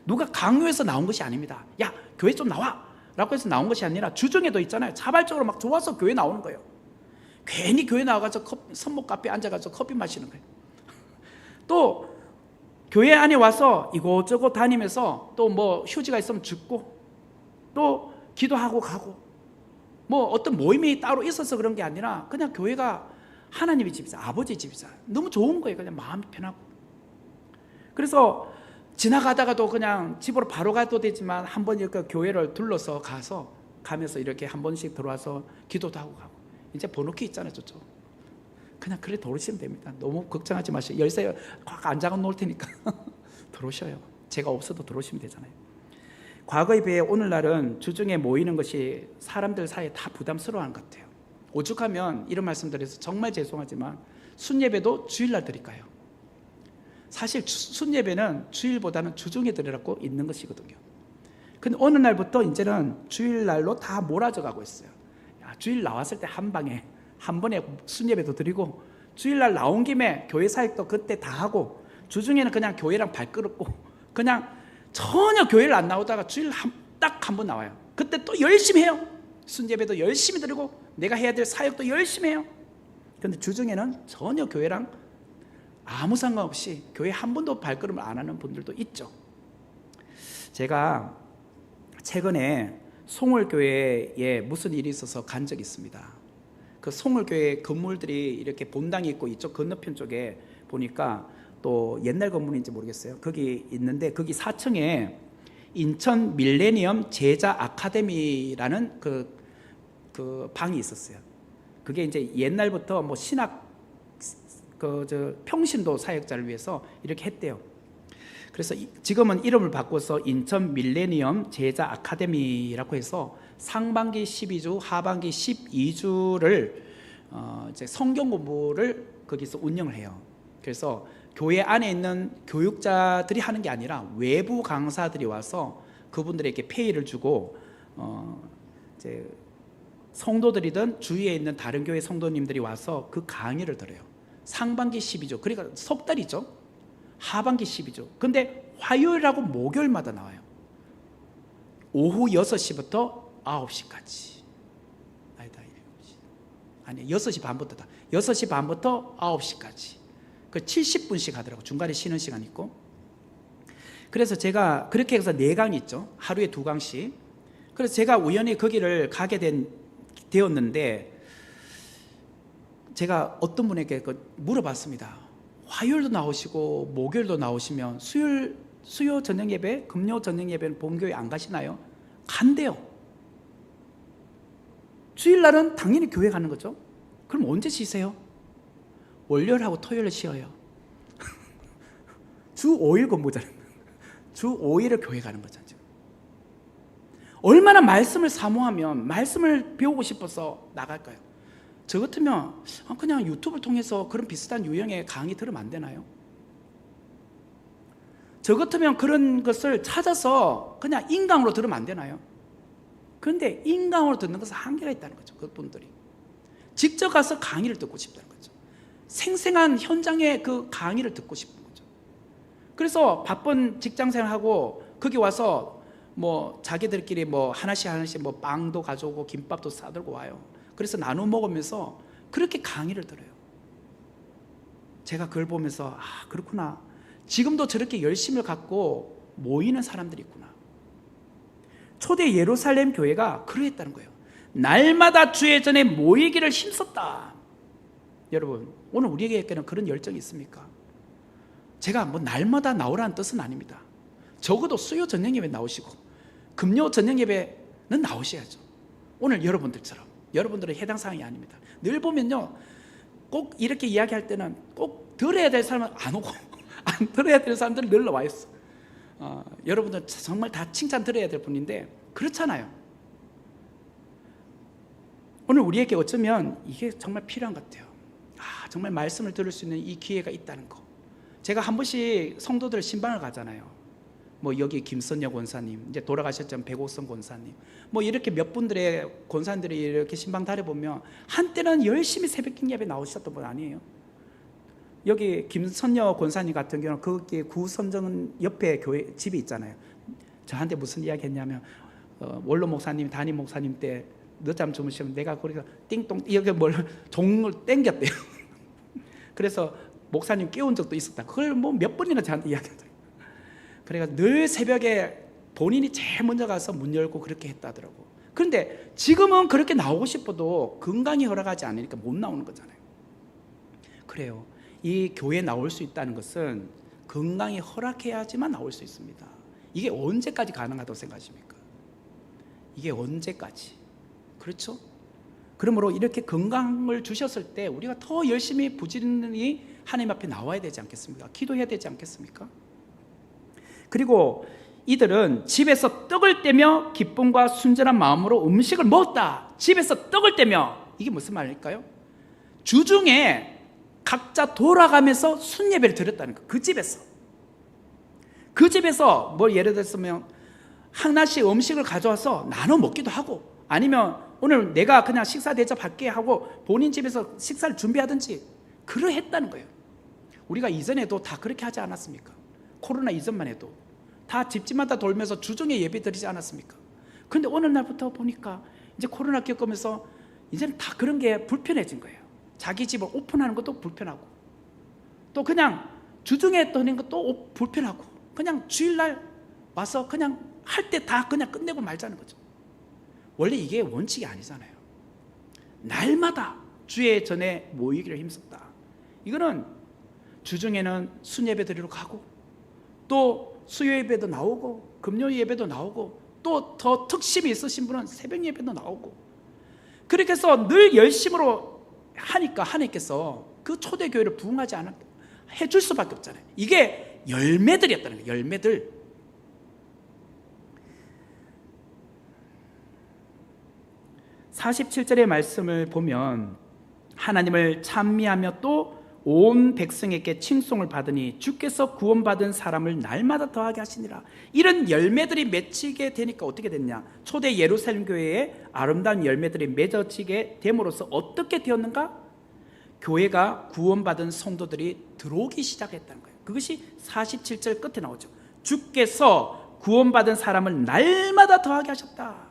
누가 강요해서 나온 것이 아닙니다. 야 교회 좀 나와 라고 해서 나온 것이 아니라 주중에도 있잖아요. 자발적으로 막 좋아서 교회 나오는 거예요. 괜히 교회 나와가지고 선목 카페에 앉아가지고 커피 마시는 거예요. 또 교회 안에 와서 이곳저곳 다니면서 또 뭐 휴지가 있으면 줍고 또 기도하고 가고 뭐 어떤 모임이 따로 있어서 그런 게 아니라 그냥 교회가 하나님의 집이자 아버지 집이자 너무 좋은 거예요. 그냥 마음이 편하고. 그래서 지나가다가도 그냥 집으로 바로 가도 되지만 한 번 이렇게 교회를 둘러서 가면서 이렇게 한 번씩 들어와서 기도도 하고 가고. 이제 번호키 있잖아요 저쪽. 그냥 그래 들어오시면 됩니다. 너무 걱정하지 마시고 열쇠 꽉 안 잠가 놓을 테니까 들어오셔요. 제가 없어도 들어오시면 되잖아요. 과거에 비해 오늘날은 주중에 모이는 것이 사람들 사이에 다 부담스러워하는 것 같아요. 오죽하면 이런 말씀 드려서 정말 죄송하지만 순예배도 주일날 드릴까요? 사실 순예배는 주일보다는 주중에 드리라고 있는 것이거든요. 근데 어느 날부터 이제는 주일날로 다 몰아져 가고 있어요. 야, 주일 나왔을 때 한 방에 한 번에 순예배도 드리고 주일날 나온 김에 교회 사역도 그때 다 하고 주중에는 그냥 교회랑 발걸었고 그냥 전혀 교회를 안 나오다가 주일 딱 한 번 나와요. 그때 또 열심히 해요. 순예배도 열심히 드리고 내가 해야 될 사역도 열심히 해요. 근데 주중에는 전혀 교회랑 아무 상관없이 교회 한 번도 발걸음을 안 하는 분들도 있죠. 제가 최근에 송월교회에 무슨 일이 있어서 간 적이 있습니다. 그 송월교회 건물들이 이렇게 본당이 있고 이쪽 건너편 쪽에 보니까 또 옛날 건물인지 모르겠어요. 거기 있는데 거기 4층에 인천 밀레니엄 제자 아카데미라는 그 방이 있었어요. 그게 이제 옛날부터 뭐 신학 평신도 사역자를 위해서 이렇게 했대요. 그래서 지금은 이름을 바꿔서 인천 밀레니엄 제자 아카데미라고 해서 상반기 12주, 하반기 12주를 이제 성경 공부를 거기서 운영을 해요. 그래서 교회 안에 있는 교육자들이 하는 게 아니라 외부 강사들이 와서 그분들에게 페이를 주고 이제 성도들이든 주위에 있는 다른 교회 성도님들이 와서 그 강의를 들어요. 상반기 12주, 그러니까 석 달이죠. 하반기 12주. 근데 화요일하고 목요일마다 나와요. 오후 6시부터 9시까지. 아니 6시 반부터다. 6시 반부터 9시까지. 그 70분씩 하더라고. 중간에 쉬는 시간 있고. 그래서 제가 그렇게 해서 4강이 있죠. 하루에 2강씩. 그래서 제가 우연히 거기를 가게 되었는데 제가 어떤 분에게 물어봤습니다. 화요일도 나오시고 목요일도 나오시면 수요 저녁 예배, 금요 저녁 예배는 본교회 안 가시나요? 간대요. 주일날은 당연히 교회 가는 거죠. 그럼 언제 쉬세요? 월요일하고 토요일을 쉬어요. 주 5일 근무잖아요. 주 5일을 교회 가는 거잖아요. 얼마나 말씀을 사모하면 말씀을 배우고 싶어서 나갈까요? 저 같으면 그냥 유튜브를 통해서 그런 비슷한 유형의 강의 들으면 안 되나요? 저 같으면 그런 것을 찾아서 그냥 인강으로 들으면 안 되나요? 그런데 인강으로 듣는 것은 한계가 있다는 거죠. 그분들이 직접 가서 강의를 듣고 싶다는 거죠. 생생한 현장의 그 강의를 듣고 싶은 거죠. 그래서 바쁜 직장생활하고 거기 와서 뭐 자기들끼리 뭐 하나씩 뭐 빵도 가져오고 김밥도 싸들고 와요. 그래서 나눠 먹으면서 그렇게 강의를 들어요. 제가 그걸 보면서 그렇구나. 지금도 저렇게 열심을 갖고 모이는 사람들이 있구나. 초대 예루살렘 교회가 그러했다는 거예요. 날마다 주의 전에 모이기를 힘썼다. 여러분, 오늘 우리에게는 그런 열정이 있습니까? 제가 뭐 날마다 나오라는 뜻은 아닙니다. 적어도 수요 저녁 예배 나오시고 금요 저녁 예배는 나오셔야죠. 오늘 여러분들처럼. 여러분들은 해당 사항이 아닙니다. 늘 보면요, 꼭 이렇게 이야기할 때는 꼭 들어야 될 사람은 안 오고 안 들어야 될 사람들은 늘 나와 있어. 여러분들 정말 다 칭찬 들어야 될 분인데 그렇잖아요. 오늘 우리에게 어쩌면 이게 정말 필요한 것 같아요. 정말 말씀을 들을 수 있는 이 기회가 있다는 거. 제가 한 번씩 성도들 신방을 가잖아요. 뭐 여기 김선녀 권사님, 이제 돌아가셨던 백옥선 권사님, 뭐 이렇게 몇 분들의 권사님들이 이렇게 신방 다녀보면 한때는 열심히 새벽 예배 나오셨던 분 아니에요. 여기 김선녀 권사님 같은 경우는 거기 구선정 옆에 교회 집이 있잖아요. 저한테 무슨 이야기 했냐면 원로 목사님, 담임 목사님 때 늦잠 주무시면 내가 거기서 띵동 이렇게 종을 땡겼대요. 그래서 목사님 깨운 적도 있었다. 그걸 뭐 몇 번이나 저한테 이야기하더라고요. 그러니까 늘 새벽에 본인이 제일 먼저 가서 문 열고 그렇게 했다더라고. 그런데 지금은 그렇게 나오고 싶어도 건강이 허락하지 않으니까 못 나오는 거잖아요. 그래요. 이 교회에 나올 수 있다는 것은 건강이 허락해야지만 나올 수 있습니다. 이게 언제까지 가능하다고 생각하십니까? 이게 언제까지? 그렇죠? 그러므로 이렇게 건강을 주셨을 때 우리가 더 열심히 부지런히 하나님 앞에 나와야 되지 않겠습니까? 기도해야 되지 않겠습니까? 그리고 이들은 집에서 떡을 떼며 기쁨과 순전한 마음으로 음식을 먹었다. 집에서 떡을 떼며, 이게 무슨 말일까요? 주중에 각자 돌아가면서 순예배를 드렸다는 거예요. 그 집에서 뭐 예를 들면 하나씩 음식을 가져와서 나눠 먹기도 하고, 아니면 오늘 내가 그냥 식사 대접할게 하고 본인 집에서 식사를 준비하든지 그러했다는 거예요. 우리가 이전에도 다 그렇게 하지 않았습니까? 코로나 이전만 해도 다 집집마다 돌면서 주중에 예배 드리지 않았습니까? 그런데 어느 날부터 보니까 이제 코로나 겪으면서 이제는 다 그런 게 불편해진 거예요. 자기 집을 오픈하는 것도 불편하고, 또 그냥 주중에 떠는 것도 불편하고, 그냥 주일날 와서 그냥 할 때 다 그냥 끝내고 말자는 거죠. 원래 이게 원칙이 아니잖아요. 날마다 주의 전에 모이기를 힘썼다. 이거는 주중에는 순예배 드리러 가고, 또 수요 예배도 나오고, 금요 예배도 나오고, 또 더 특심이 있으신 분은 새벽 예배도 나오고, 그렇게 해서 늘 열심으로 하니까 하나님께서 그 초대교회를 부흥하지 않아 해줄 수밖에 없잖아요. 이게 열매들이었다는 거예요. 열매들. (47절의) 말씀을 보면 하나님을 찬미하며 또 온 백성에게 칭송을 받으니 주께서 구원받은 사람을 날마다 더하게 하시니라. 이런 열매들이 맺히게 되니까 어떻게 됐냐? 초대 예루살렘 교회에 아름다운 열매들이 맺어지게 됨으로써 어떻게 되었는가? 교회가 구원받은 성도들이 들어오기 시작했다는 거예요. 그것이 47절 끝에 나오죠. 주께서 구원받은 사람을 날마다 더하게 하셨다.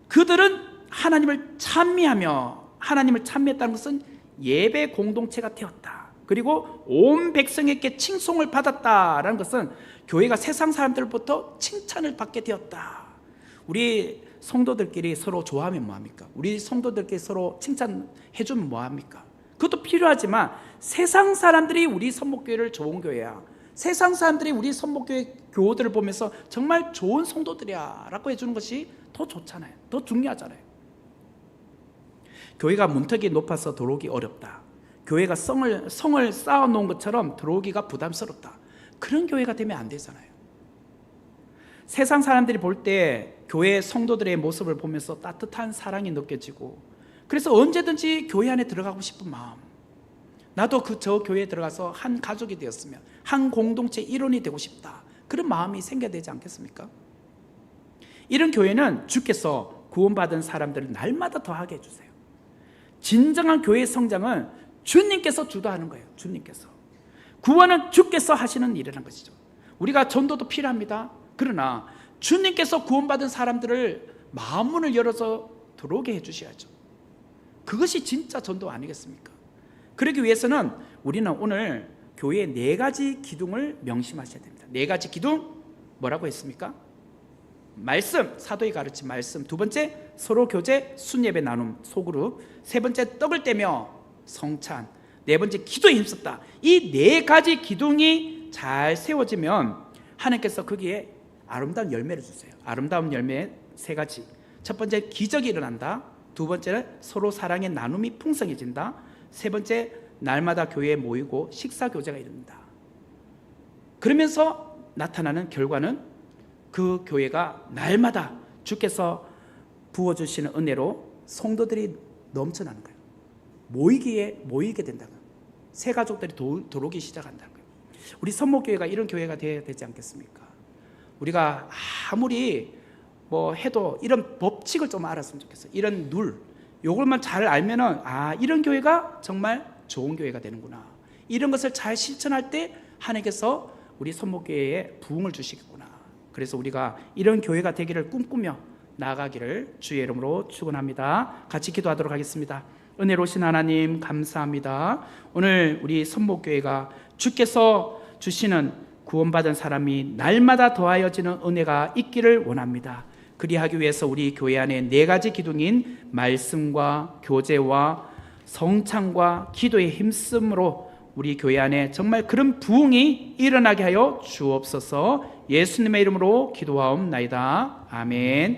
그들은 하나님을 찬미하며, 하나님을 찬미했다는 것은 예배 공동체가 되었다. 그리고 온 백성에게 칭송을 받았다라는 것은 교회가 세상 사람들로부터 칭찬을 받게 되었다. 우리 성도들끼리 서로 좋아하면 뭐합니까? 우리 성도들끼리 서로 칭찬해주면 뭐합니까? 그것도 필요하지만 세상 사람들이 우리 선목교회를 좋은 교회야, 세상 사람들이 우리 선목교회 교우들을 보면서 정말 좋은 성도들이야 라고 해주는 것이 더 좋잖아요. 더 중요하잖아요. 교회가 문턱이 높아서 들어오기 어렵다, 교회가 성을 쌓아놓은 것처럼 들어오기가 부담스럽다, 그런 교회가 되면 안 되잖아요. 세상 사람들이 볼 때 교회 성도들의 모습을 보면서 따뜻한 사랑이 느껴지고, 그래서 언제든지 교회 안에 들어가고 싶은 마음, 나도 저 교회에 들어가서 한 가족이 되었으면, 한 공동체 일원이 되고 싶다, 그런 마음이 생겨야 되지 않겠습니까? 이런 교회는 주께서 구원받은 사람들을 날마다 더하게 해주세요. 진정한 교회의 성장은 주님께서 주도하는 거예요. 주님께서. 구원은 주께서 하시는 일이라는 것이죠. 우리가 전도도 필요합니다. 그러나 주님께서 구원받은 사람들을 마음문을 열어서 들어오게 해주셔야죠. 그것이 진짜 전도 아니겠습니까? 그러기 위해서는 우리는 오늘 교회의 4가지 기둥을 명심하셔야 됩니다. 4가지 기둥, 뭐라고 했습니까? 말씀, 사도의 가르침 말씀. 2번째, 서로 교제, 순예배 나눔, 소그룹. 3번째, 떡을 떼며 성찬. 4번째, 기도에 힘썼다. 이 4가지 기둥이 잘 세워지면 하나님께서 거기에 아름다운 열매를 주세요. 아름다운 열매 3가지. 첫 번째, 기적이 일어난다. 2번째는 서로 사랑의 나눔이 풍성해진다. 3번째, 날마다 교회에 모이고 식사 교제가 이룬다. 그러면서 나타나는 결과는 그 교회가 날마다 주께서 부어주시는 은혜로 성도들이 넘쳐나는 거예요. 모이게 된다는 거예요. 새 가족들이 들어오기 시작한다는 거예요. 우리 선목교회가 이런 교회가 되어야 되지 않겠습니까? 우리가 아무리 뭐 해도 이런 법칙을 좀 알았으면 좋겠어요. 이런 요걸만 잘 알면은, 이런 교회가 정말 좋은 교회가 되는구나, 이런 것을 잘 실천할 때 하나님께서 우리 선목교회에 부흥을 주시겠구나. 그래서 우리가 이런 교회가 되기를 꿈꾸며 나아가기를 주의 이름으로 축원합니다. 같이 기도하도록 하겠습니다. 은혜로우신 하나님 감사합니다. 오늘 우리 선목교회가 주께서 주시는 구원받은 사람이 날마다 더하여지는 은혜가 있기를 원합니다. 그리하기 위해서 우리 교회 안에 4가지 기둥인 말씀과 교제와 성찬과 기도의 힘쓰므로 우리 교회 안에 정말 그런 부흥이 일어나게 하여 주옵소서. 예수님의 이름으로 기도하옵나이다. 아멘.